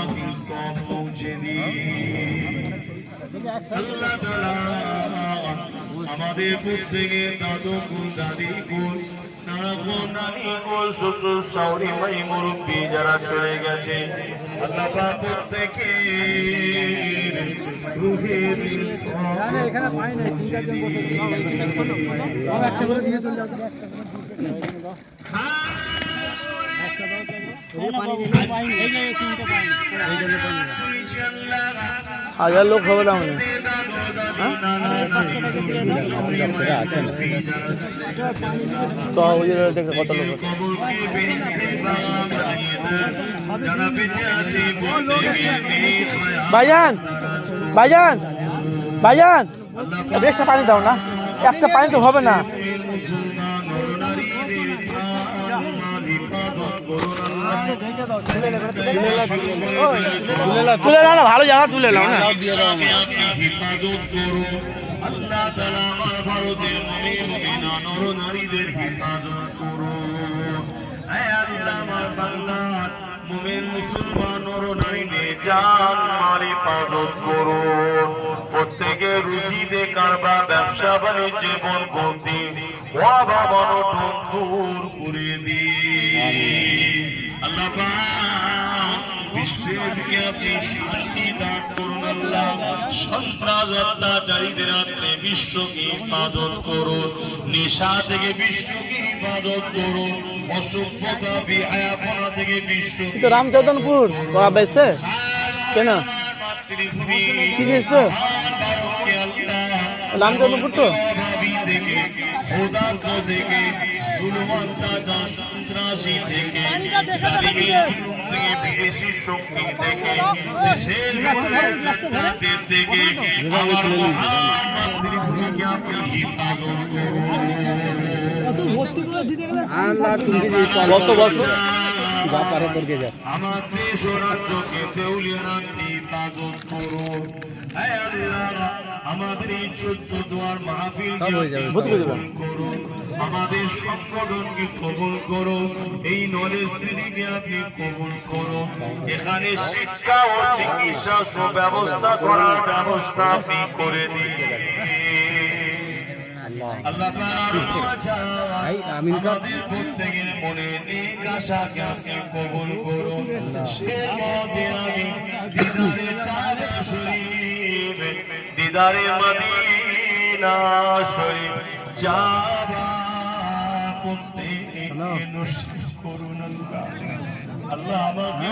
की सब पहुँचे दी अल्लाह ताला हमारे पुत्र के दादों को दादी को नाना को नानी को ससुर सौरी मई मुरुब्बी जरा चले गए अल्लाह पाक पुत्र के रूहे दिल सब पहुँचे दी হাজার লোক হবে না তো কত লোক ভাইজান ভাইজান ভাইজান বেশটা পানি দাও না একটা পানি তো হবে না তুলে নাও না ভালো জায়গা তুলে নাও না হিফাজত করো আল্লাহ তাআলা আমার ভারতের মুমিন মুমিনা নর নারীদের হিফাজত করো হে আল্লাহ আমার বান্দা মুমিন মুসলমান নর নারীদের জান মাল হিফাজত করো প্রত্যেকে রুজিতে কারবার ব্যবসা বাণিজ্য বরকতি অভাব অনটন দূর করে দিন আল্লাহ পাক বিশ্বে আপনি শান্তি দান করুন আল্লাহ সন্ত্রাস অত্যাচারীদের হাতে বিশ্বকে হিফাজত করুন নেশা থেকে বিশ্বকে হিফাজত করুন অসভ্যতা বিহায়াপনা থেকে বিশ্বকে রামচন্দ্রপুর বেসে কেন মাতৃভূমি কি হয়েছে রামচন্দ্রপুর তো থেকে খোদার্থ থেকে জুলুমান্তা সন্ত্রাসী থেকে শারীরিক জুলুম থেকে বিদেশি শক্তি থেকে দেশের ভিতরে থেকে আমার মহান মাতৃভূমিকে আপনি হিফাজত করুন আমার দেশ ও রাজ্যকে দেউলিয়া রাখতে হিফাজত করুন হে আল্লাহ আমাদের এই 14 দোয়ার মাহফিল করুন আমাদের সংগঠনকে কবুল করো এই নলেজ সিটিকে আপনি কবুল করো এখানে শিক্ষা ও চিকিৎসা ব্যবস্থা করার ব্যবস্থা আপনি করে দিন আল্লাহ আমাদের প্রত্যেকের মনে নেক আশাকে আপনি কবুল করুন সে মতে আমি দিদারে কাবা শরীফ দিদারে মদিনা শরীফ যাবা প্রত্যেককে নসিব করুন আল্লাহ আল্লাহ আমাকে